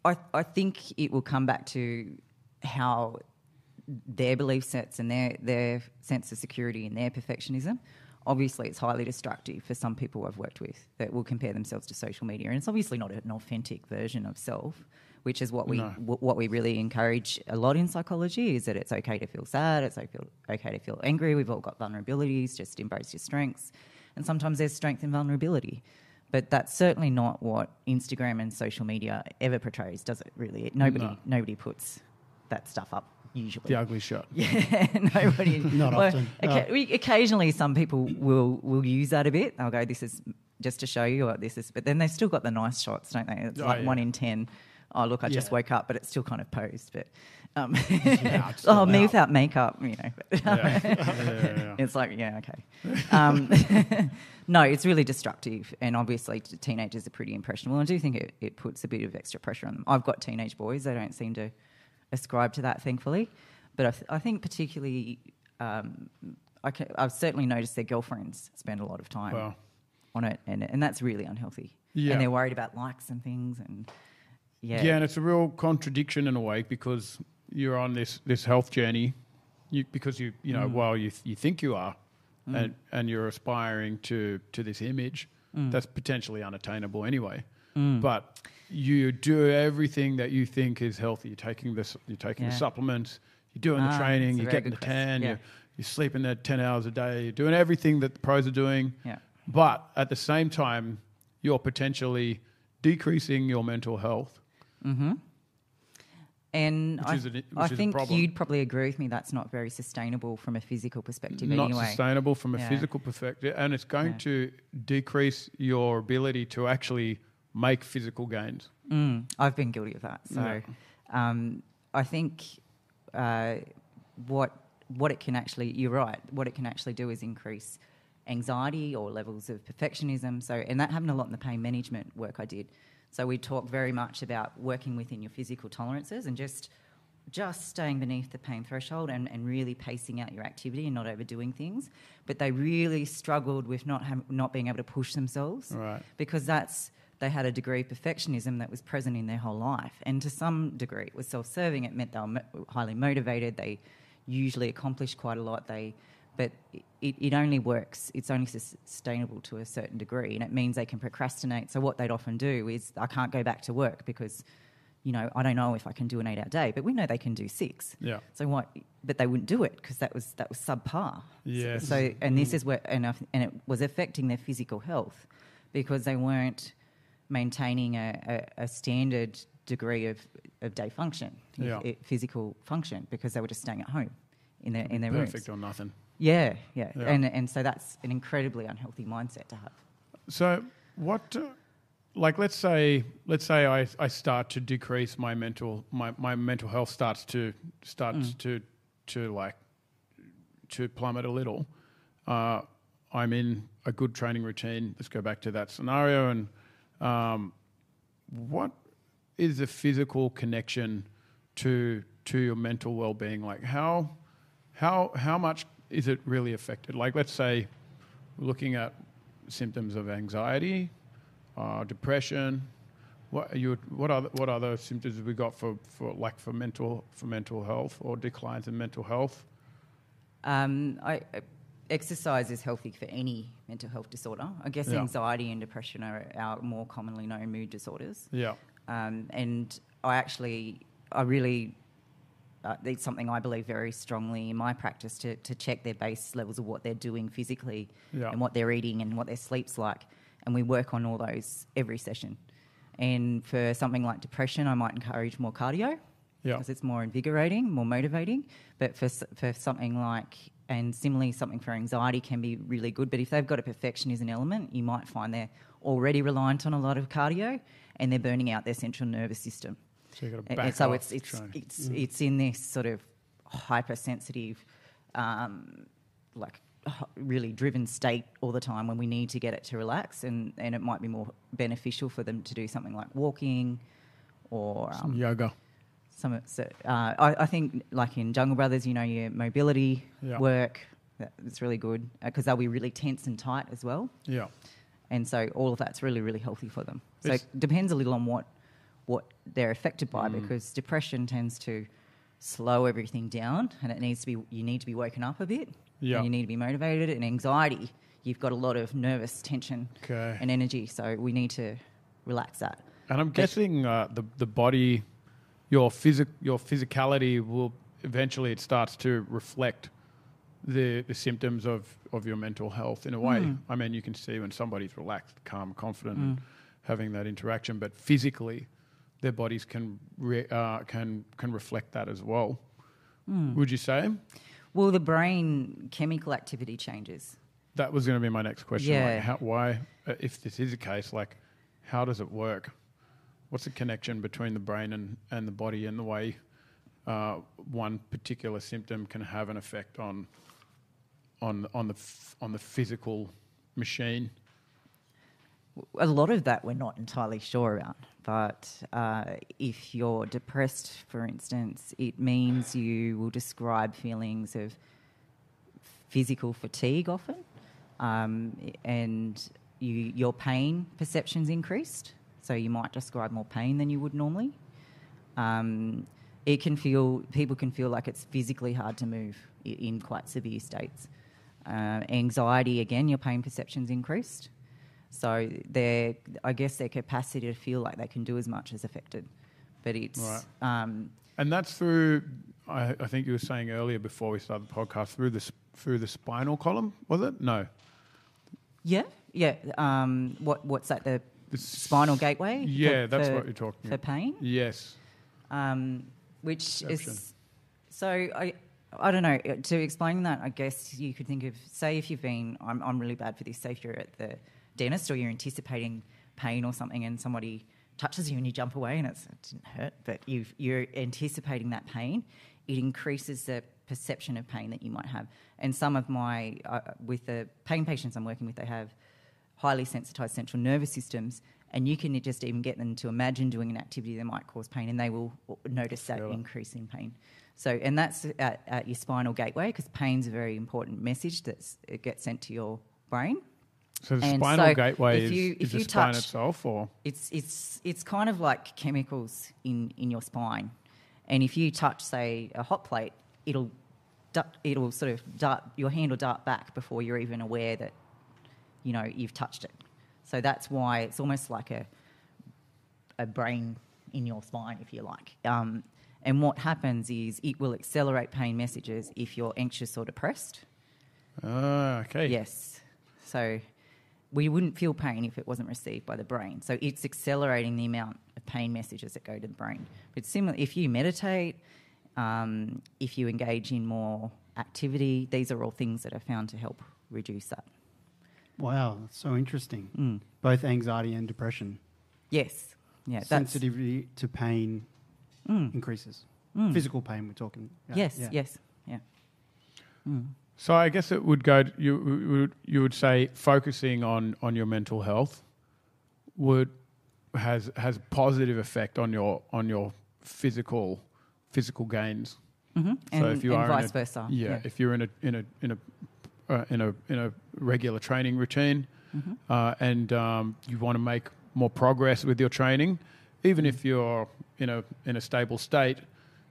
I think it will come back to how their belief sets and their sense of security and their perfectionism. Obviously, it's highly destructive for some people I've worked with that will compare themselves to social media, and it's obviously not an authentic version of self, which is what we really encourage a lot in psychology, is that it's okay to feel sad, it's okay to feel angry, we've all got vulnerabilities, just embrace your strengths. And sometimes there's strength in vulnerability. But that's certainly not what Instagram and social media ever portrays, does it really? Nobody puts that stuff up usually. The ugly shot. Yeah, nobody. Not often. Occasionally some people will use that a bit. They'll go, this is just to show you what this is. But then they've still got the nice shots, don't they? It's 1 in 10. Oh, look, I just woke up, but it's still kind of posed. But me without makeup, you know. It's like, okay. No, it's really destructive, and obviously teenagers are pretty impressionable. I do think it puts a bit of extra pressure on them. I've got teenage boys; they don't seem to ascribe to that, thankfully. But I think particularly, I've certainly noticed their girlfriends spend a lot of time on it, and that's really unhealthy. Yeah. And they're worried about likes and things, and and it's a real contradiction in a way, because you're on this health journey, because you think you are, and you're aspiring to this image that's potentially unattainable anyway. But you do everything that you think is healthy. You're taking the supplements, you're doing the training, you're getting the tan, you're sleeping there 10 hours a day, you're doing everything that the pros are doing. Yeah. But at the same time, you're potentially decreasing your mental health. Mm-hmm. And I think you'd probably agree with me that's not very sustainable from a physical perspective anyway. Not sustainable from a physical perspective, and it's going to decrease your ability to actually make physical gains. I've been guilty of that. So I think what it can actually, you're right, what it can actually do is increase anxiety or levels of perfectionism. So, and that happened a lot in the pain management work I did. So we talk very much about working within your physical tolerances and just staying beneath the pain threshold and really pacing out your activity and not overdoing things. But they really struggled with not being able to push themselves, right? Because they had a degree of perfectionism that was present in their whole life. And to some degree it was self-serving. It meant they were highly motivated. They usually accomplished quite a lot. But it only works, it's only sustainable to a certain degree, and it means they can procrastinate. So what they'd often do is, I can't go back to work because, I don't know if I can do an 8-hour day, but we know they can do 6. Yeah. So what? But they wouldn't do it because that was subpar. Yes. So this is where, and it was affecting their physical health because they weren't maintaining a standard degree of day function, physical function, because they were just staying at home in their rooms. Perfect or nothing. Yeah. And so that's an incredibly unhealthy mindset to have. So what, let's say I start to decrease my mental health starts to plummet a little. I'm in a good training routine. Let's go back to that scenario. And what is the physical connection to your mental well-being? Like how much is it really affected? Like, let's say we're looking at symptoms of anxiety, depression, What other symptoms have we got for mental health or declines in mental health? Exercise is healthy for any mental health disorder. I guess anxiety and depression are our more commonly known mood disorders. Yeah. And I really, it's something I believe very strongly in my practice to check their base levels of what they're doing physically and what they're eating and what their sleep's like. And we work on all those every session. And for something like depression, I might encourage more cardio because it's more invigorating, more motivating. But for something like, and similarly something for anxiety can be really good, but if they've got a perfectionism element, you might find they're already reliant on a lot of cardio and they're burning out their central nervous system. So you've got to back and so off it's in this sort of hypersensitive, really driven state all the time when we need to get it to relax, and it might be more beneficial for them to do something like walking or some yoga. I think like in Jungle Brothers, your mobility work, that's really good because they'll be really tense and tight as well. Yeah. And so all of that's really, really healthy for them. So it depends a little on what they're affected by because depression tends to slow everything down and you need to be woken up a bit. Yeah. And you need to be motivated. And anxiety, you've got a lot of nervous tension and energy, so we need to relax that. And I'm guessing the body, your physicality will eventually it starts to reflect the symptoms of your mental health in a way. I mean, you can see when somebody's relaxed, calm, confident, and having that interaction, but physically, their bodies can reflect that as well. Would you say? Well, the brain chemical activity changes. That was going to be my next question. Yeah. Why, if this is the case, how does it work? What's the connection between the brain and the body and the way one particular symptom can have an effect on the physical machine? A lot of that we're not entirely sure about. But if you're depressed, for instance, it means you will describe feelings of physical fatigue often, and your pain perception's increased. So you might describe more pain than you would normally. People can feel like it's physically hard to move in quite severe states. Anxiety, again, your pain perception's increased. So I guess their capacity to feel like they can do as much is affected. But it's... Right. And that's through, I think you were saying earlier before we started the podcast, through the spinal column, was it? No. Yeah. What's that, the spinal gateway? Yeah, that's what you're talking about. For pain? Yes. Which is... So I don't know. To explain that, I guess you could think of, say if you've been... I'm really bad for this. Say if you're at the dentist or you're anticipating pain or something and somebody touches you and you jump away and it didn't hurt, but you're anticipating that pain, it increases the perception of pain that you might have. And some of my, with the pain patients I'm working with, they have highly sensitised central nervous systems, and you can just even get them to imagine doing an activity that might cause pain and they will notice that increase in pain. So, and that's at your spinal gateway because pain's a very important message it gets sent to your brain. So the spinal gateway is the spine itself, or it's kind of like chemicals in your spine, and if you touch, say, a hot plate, it'll sort of dart, your hand will dart back before you're even aware that you've touched it. So that's why it's almost like a brain in your spine, if you like. And what happens is it will accelerate pain messages if you're anxious or depressed. Okay. Yes. So we wouldn't feel pain if it wasn't received by the brain. So it's accelerating the amount of pain messages that go to the brain. But similar, if you meditate, if you engage in more activity, these are all things that are found to help reduce that. Wow, that's so interesting. Both anxiety and depression. Yes. Yeah. Sensitivity to pain increases. Physical pain we're talking. Yes. Yeah. So I guess it would go. You would say focusing on your mental health has a positive effect on your physical gains. Mm-hmm. So and, if you are vice versa. Yeah, if you're in a regular training routine, and you want to make more progress with your training, even if you're in a stable state,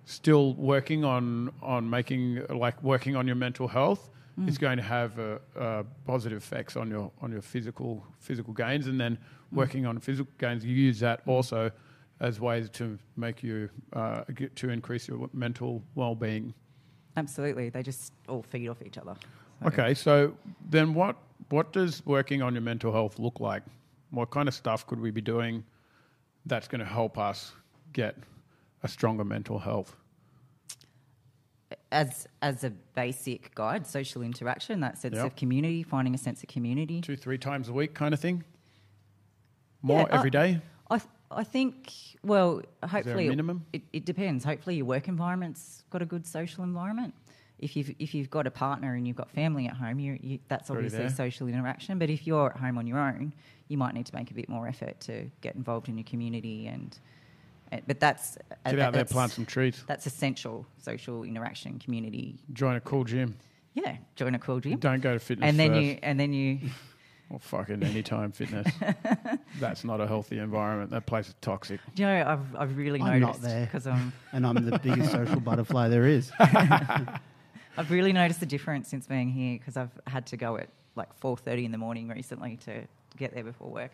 still working on working on your mental health is going to have positive effects on your physical gains, and then working on physical gains, you use that also as ways to make you to increase your mental well-being. Absolutely, they just all feed off each other. Okay, so then what does working on your mental health look like? What kind of stuff could we be doing that's going to help us get a stronger mental health? As a basic guide, social interaction, that sense of community, finding a sense of community. 2-3 times a week kind of thing? More every day? I think, well, hopefully... Is there a minimum? It depends. Hopefully your work environment's got a good social environment. If you've got a partner and you've got family at home, that's obviously social interaction. But if you're at home on your own, you might need to make a bit more effort to get involved in your community. But that's... Get out there, plant some trees. That's essential social interaction, community. Join a cool gym. Yeah, join a cool gym. Don't go to fitness and first. then you Or fucking anytime fitness. That's not a healthy environment. That place is toxic. Do you know, I've really I'm noticed. not there. Because and I'm the biggest social butterfly there is. I've really noticed the difference since being here, because I've had to go at like 4:30 in the morning recently to get there before work.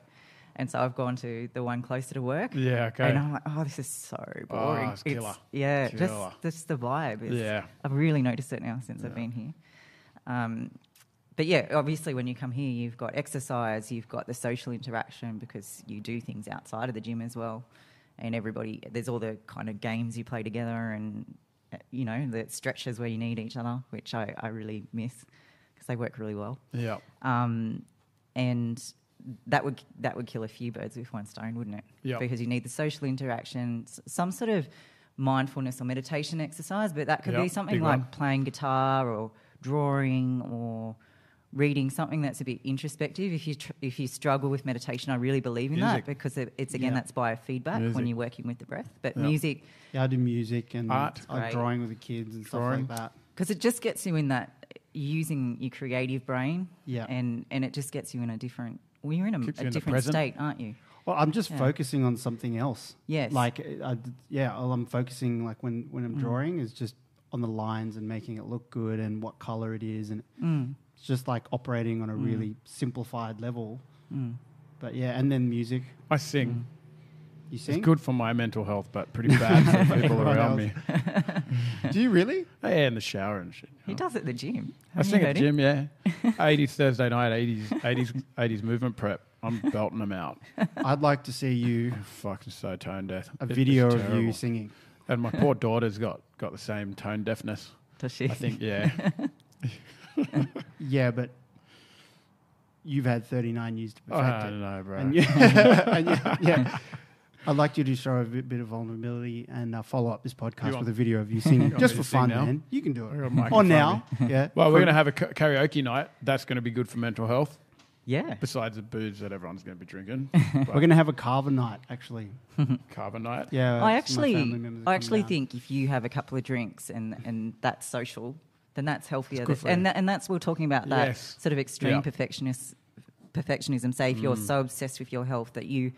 And so I've gone to the one closer to work. Yeah, okay. And I'm like, oh, this is so boring. Oh, it's killer. Killer. Just the vibe. I've really noticed it now since I've been here. But yeah, obviously when you come here, you've got exercise, you've got the social interaction, because you do things outside of the gym as well. And there's all the kind of games you play together, and, you know, the stretches where you need each other, which I really miss because they work really well. Yeah. And that would kill a few birds with one stone, wouldn't it? Yeah. Because you need the social interaction, some sort of mindfulness or meditation exercise, but that could be something like playing guitar or drawing or reading, something that's a bit introspective. If you struggle with meditation, I really believe in that, because it's again that's biofeedback when you're working with the breath. But music, I do music and art, drawing with the kids and stuff like that. Because it just gets you in that, using your creative brain, yeah, and it just gets you in a different. Well, you're in a different state, aren't you? Well, I'm just focusing on something else. Yes. Like, all I'm focusing, like when I'm drawing, is just on the lines and making it look good and what colour it is, and it's just like operating on a really simplified level. But yeah, and then music. I sing. You sing? It's good for my mental health, but pretty bad for people around me. Do you really? Yeah, in the shower and shit. He does at the gym. I sing at the gym, yeah. 80s Thursday night, 80s movement prep. I'm belting them out. I'd like to see you... Fucking so tone deaf. A video of you singing. And my poor daughter's got the same tone deafness. Does she? I think, yeah. Yeah, but you've had 39 years to perfect it. I don't know, bro. And yeah. I'd like you to show a bit of vulnerability and follow up this podcast with a video of you singing. Just for fun, man. You can do it. Or now. Yeah. Well, we're going to have a karaoke night. That's going to be good for mental health. Yeah. Besides the booze that everyone's going to be drinking. We're going to have a carver night, actually. Carver night? Yeah. I actually think if you have a couple of drinks and that's social, then that's healthier. And that's we're talking about that sort of extreme perfectionism. Say if you're so obsessed with your health that you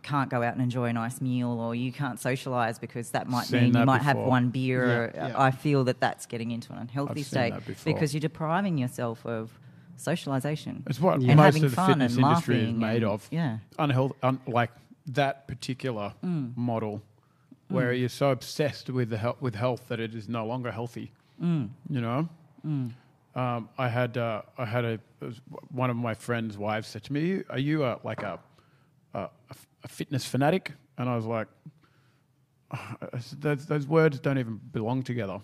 can't go out and enjoy a nice meal, or you can't socialise because that might mean you might have one beer. I feel that's getting into an unhealthy state because you're depriving yourself of socialisation. It's what most of the fitness industry is made of. Yeah. Like that particular model where you're so obsessed with health that it is no longer healthy. You know? I had one of my friend's wives said to me, "Are you like a fitness fanatic?" And I was like, those words don't even belong together.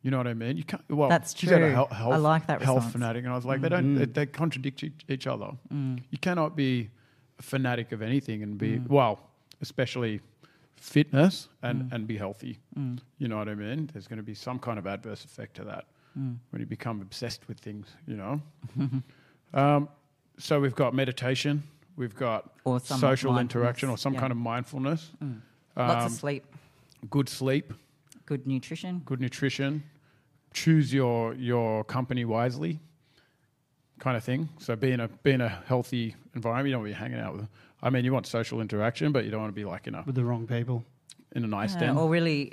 You know what I mean? You can't. Well, that's true. I like that health response. fanatic, and I was like, they contradict each other. You cannot be a fanatic of anything and be especially fitness and be healthy. You know what I mean? There's going to be some kind of adverse effect to that when you become obsessed with things. You know. So we've got meditation. We've got social interaction or some kind of mindfulness. Lots of sleep. Good sleep. Good nutrition. Choose your company wisely. kind of thing. So being a healthy environment, you don't want to be hanging out with. I mean, you want social interaction, but you don't want to be like with the wrong people in a nice den. Or really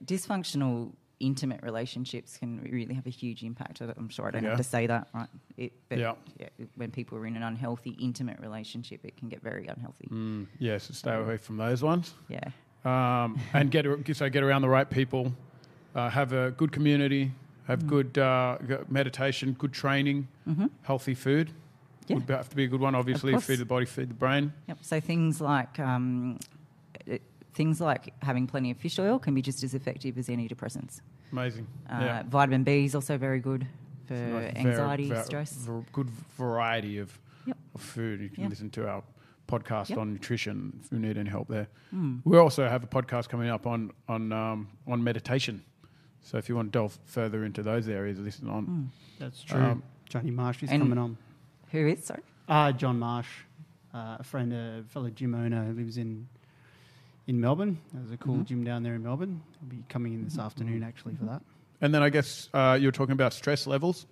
dysfunctional intimate relationships can really have a huge impact. I'm sure I don't have to say that, right? When people are in an unhealthy intimate relationship, it can get very unhealthy. So stay away from those ones. Yeah. And get around the right people, have a good community, have good meditation, good training, healthy food. Would have to be a good one, obviously. Feed the body, feed the brain. Yep. So things like having plenty of fish oil can be just as effective as antidepressants. Amazing. Vitamin B is also very good for anxiety, stress. Good variety of food. You can listen to our podcast on nutrition if you need any help there. We also have a podcast coming up on meditation. So if you want to delve further into those areas, listen on. That's true. Johnny Marsh is coming on. Who is, sorry? John Marsh, a fellow gym owner who lives in Melbourne. There's a cool gym down there in Melbourne. I'll be coming in this afternoon actually for that. And then I guess you were talking about stress levels.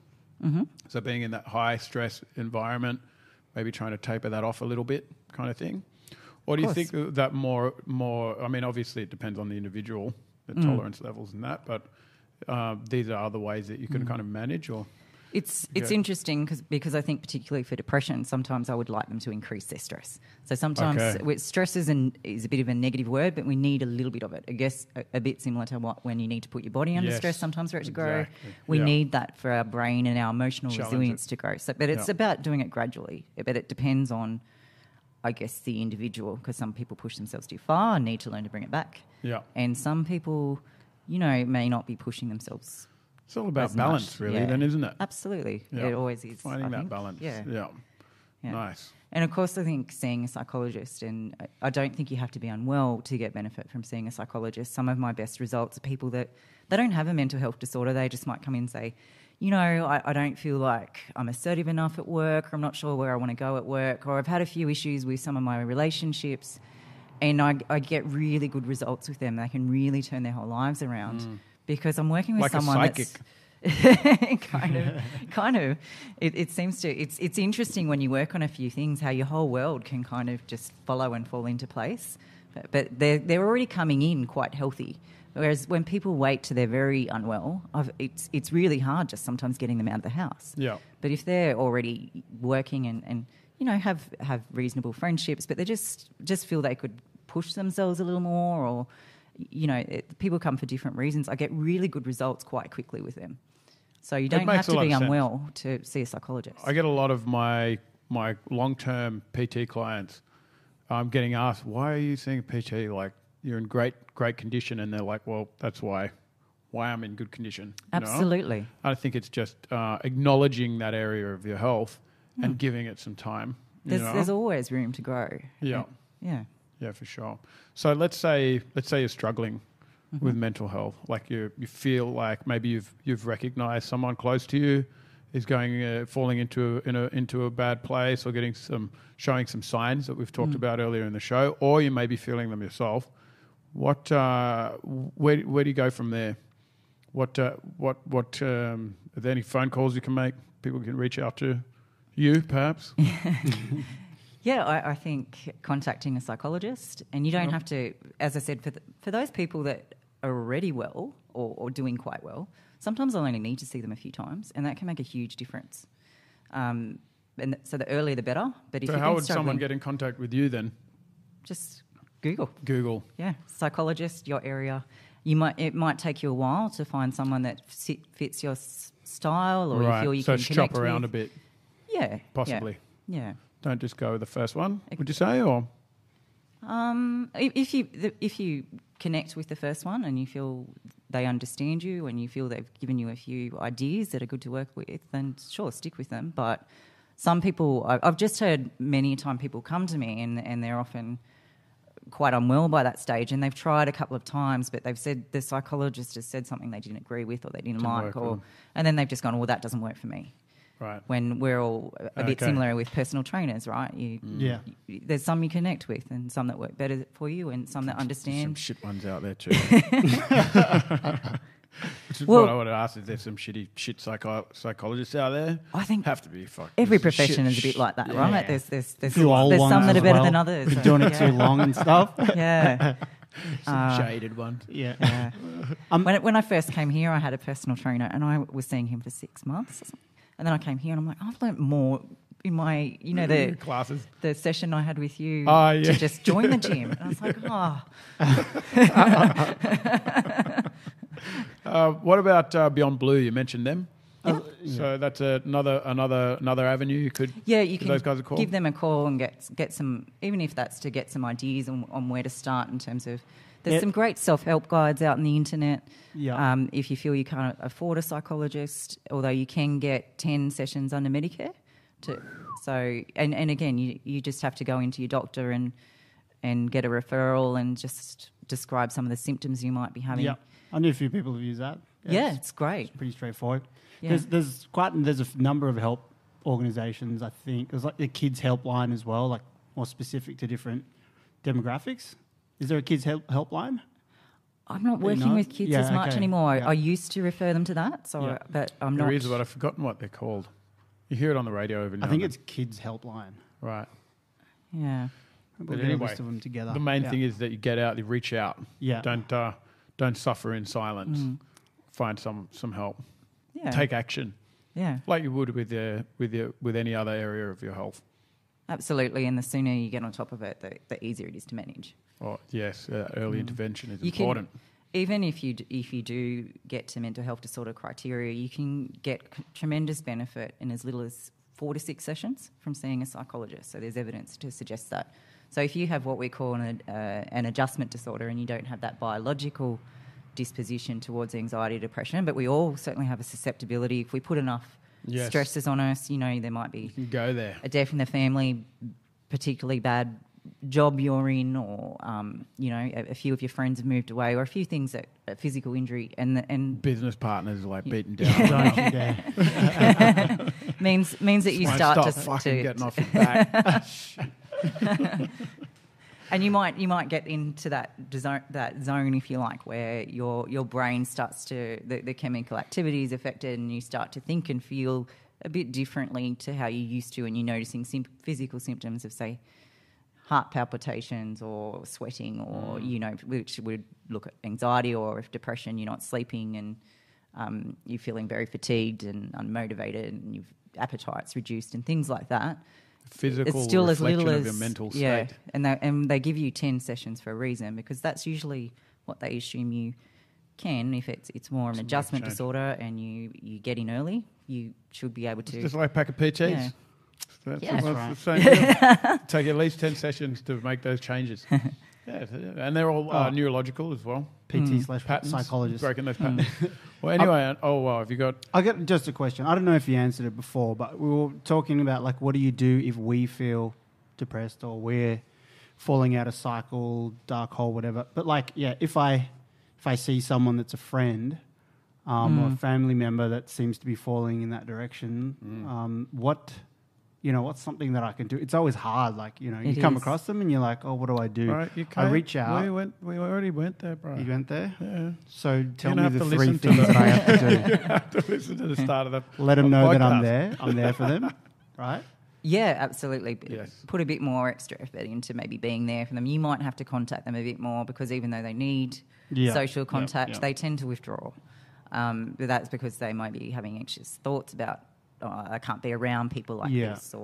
So being in that high stress environment, maybe trying to taper that off a little bit kind of thing. Or do you think that more, I mean, obviously it depends on the individual, the tolerance levels and that, but these are other ways that you can kind of manage or... It's interesting because I think particularly for depression, sometimes I would like them to increase their stress. So sometimes stress is a bit of a negative word, but we need a little bit of it. I guess a bit similar to when you need to put your body under stress sometimes for it to grow. We need that for our brain and our emotional resilience to grow. So, but it's about doing it gradually. But it depends on, I guess, the individual, because some people push themselves too far and need to learn to bring it back. Yeah. And some people, may not be pushing themselves. It's all about balance, really, then, isn't it? Absolutely. Yeah. It always is. Finding that balance. Yeah. Nice. And, of course, I think seeing a psychologist, and I don't think you have to be unwell to get benefit from seeing a psychologist. Some of my best results are people that they don't have a mental health disorder. They just might come in and say, I don't feel like I'm assertive enough at work, or I'm not sure where I want to go at work, or I've had a few issues with some of my relationships, and I get really good results with them. They can really turn their whole lives around. Because I'm working with like someone a psychic. That's kind of. It seems to. It's interesting when you work on a few things how your whole world can kind of just follow and fall into place. But they're already coming in quite healthy. Whereas when people wait till they're very unwell, it's really hard just sometimes getting them out of the house. Yeah. But if they're already working and have reasonable friendships, but they just feel they could push themselves a little more, or people come for different reasons. I get really good results quite quickly with them. So you don't have to be unwell to see a psychologist. I get a lot of my long-term PT clients getting asked, why are you seeing a PT? Like, you're in great condition. And they're like, well, that's why I'm in good condition. Absolutely. I think it's just acknowledging that area of your health and giving it some time. There's always room to grow. Yeah. Yeah. Yeah, for sure. So let's say you're struggling with mental health, like you feel like maybe you've recognised someone close to you is falling into a bad place, or showing some signs that we've talked about earlier in the show, or you may be feeling them yourself. Where do you go from there? Are there any phone calls you can make? People can reach out to you, perhaps. Yeah, I think contacting a psychologist, and you don't have to, as I said, for those people that are already well or doing quite well, sometimes I'll only need to see them a few times, and that can make a huge difference. And so the earlier the better. But if how would someone get in contact with you then? Just Google. Yeah, psychologist, your area. It might take you a while to find someone that fits your style, or you feel you can connect with. So shop around a bit. Yeah, possibly. Yeah. Don't just go with the first one, would you say, or? If you connect with the first one and you feel they understand you and you feel they've given you a few ideas that are good to work with, then sure, stick with them. But some people, I've just heard many a time people come to me and they're often quite unwell by that stage, and they've tried a couple of times, but they've said the psychologist has said something they didn't agree with or they didn't like, and then they've just gone, well, that doesn't work for me. Right. When we're all a bit similar with personal trainers, right? There's some you connect with and some that work better for you and some that understand. Some shit ones out there too. Which is Well- what I want to ask. Is there some shit psychologists out there? I think have to be fucked. every There's profession shit- is a bit like that, yeah. right? There's Few old some ones that are as better well. than others. Been doing it too long and stuff. Yeah. Some shaded ones. Yeah. Yeah. When I first came here, I had a personal trainer, and I was seeing him for 6 months. Or something. And then I came here, and I'm like, I've learnt more in my, the Classes. the session I had with you Oh, yeah. to just join the gym. And I was like, What about Beyond Blue? You mentioned them. Yeah. So that's another avenue you could yeah, you give can those guys a call. give them a call and get some, even if that's to get some ideas on where to start in terms of. There's some great self-help guides out on the internet. Yeah. If you feel you can't afford a psychologist, although you can get 10 sessions under Medicare. And again, you just have to go into your doctor and get a referral and just describe some of the symptoms you might be having. Yeah. I know a few people who use that. Yeah, it's great. It's pretty straightforward. Yeah. There's a number of help organisations, I think. There's like the kids helpline as well, like more specific to different demographics. Is there a kids helpline? I'm not working know? with kids Yeah, as much okay. anymore. Yeah. I used to refer them to that, but I'm not. There is, but I've forgotten what they're called. You hear it on the radio every now I think and it's kids helpline. then. Right. Yeah. We'll But get anyway, a list of them together. The main thing is that you get out, you reach out. Yeah. Don't suffer in silence. Find some help. Yeah. Take action, Yeah. like you would with any other area of your health. Absolutely. And the sooner you get on top of it, the easier it is to manage. Oh yes, early intervention is You can- important. Even if you do get to mental health disorder criteria, you can get tremendous benefit in as little as 4 to 6 sessions from seeing a psychologist. So there's evidence to suggest that. So if you have what we call an adjustment disorder and you don't have that biological disposition towards anxiety, depression, but we all certainly have a susceptibility. If we put enough Yes. stresses on us, there might be You can go there. a death in the family, particularly bad job you're in, or a few of your friends have moved away, or a few things that a physical injury and Business partners like beaten down. means that you Won't start stop to fucking getting off your back. and you might get into that zone, if you like, where your brain starts to the chemical activity is affected, and you start to think and feel a bit differently to how you used to, and you're noticing physical symptoms of, say, heart palpitations or sweating, or which would look at anxiety, or if depression, you're not sleeping and you're feeling very fatigued and unmotivated, and your appetite's reduced and things like that. Physical It's still as reflection little of as your mental state. yeah, and they give you 10 sessions for a reason, because that's usually what they assume you can. If it's more an adjustment change. disorder and you get in early, you should be able to. Just like a pack of PTs. Yeah. That's Yeah. the same deal. Take at least 10 sessions to make those changes. Yeah, and they're all neurological as well. PT / Patterns. psychologist. Breaking those patterns. Well, anyway, have you got... I got just a question. I don't know if you answered it before, but we were talking about, like, what do you do if we feel depressed or we're falling out of cycle, dark hole, whatever. But, like, yeah, if I see someone that's a friend or a family member that seems to be falling in that direction, what's something that I can do? It's always hard. Like, you come across them and you're like, oh, what do I do? Right, I reach out. We already went there, bro. You went there? Yeah. So tell You're me gonna the have to 3 listen to things the- that I have to do. You have to listen to the start of the Let them know that I'm podcast. there. I'm there for them, right? Yeah, absolutely. Yes. Put a bit more extra effort into maybe being there for them. You might have to contact them a bit more, because even though they need social contact, they tend to withdraw. But that's because they might be having anxious thoughts about, I can't be around people like this,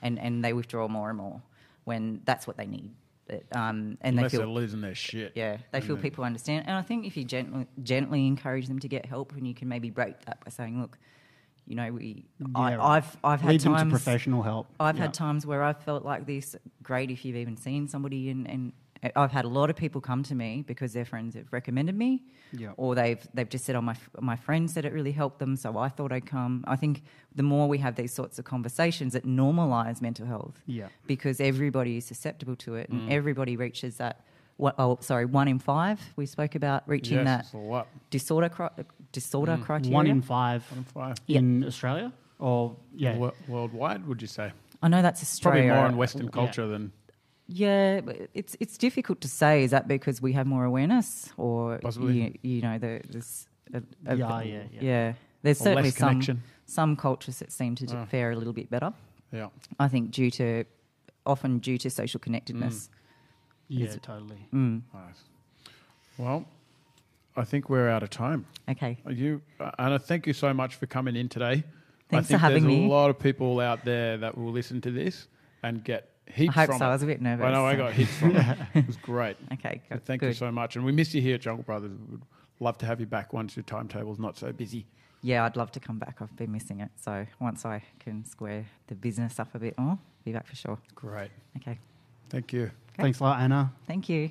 and they withdraw more and more when that's what they need. And Unless they they're feel losing their shit. Yeah, they feel people understand. And I think if you gently encourage them to get help, and you can maybe break that by saying, look, I've had Lead them times to professional help. I've had times where I've felt like this. Great if you've even seen somebody, and I've had a lot of people come to me because their friends have recommended me, or they've just said, my friend said it really helped them, so I thought I'd come. I think the more we have these sorts of conversations, it normalise mental health, because everybody is susceptible to it, and everybody reaches that. 1 in 5. We spoke about reaching that disorder criteria. 1 in 5 in Yep. Australia, or Worldwide, would you say? I know that's Australia. Probably more in Western culture than... Yeah, but it's difficult to say. Is that because we have more awareness, or Possibly. there's Yeah. There's Or certainly less connection. some cultures that seem to fare a little bit better. Yeah. I think often due to social connectedness. Yeah, totally. Mm. Nice. Well, I think we're out of time. Okay. Anna, thank you so much for coming in today. Thanks I think for having there's me. a lot of people out there that will listen to this and get heaps I hope from so. it. I was a bit nervous. I know, I so- got heaps from it. It was great. Okay, So good. thank you so much. And we miss you here at Jungle Brothers. We'd love to have you back once your timetable's not so busy. Yeah, I'd love to come back. I've been missing it. So once I can square the business up a bit more, be back for sure. Great. Okay. Thank you. Thanks a lot, Anna. Thank you.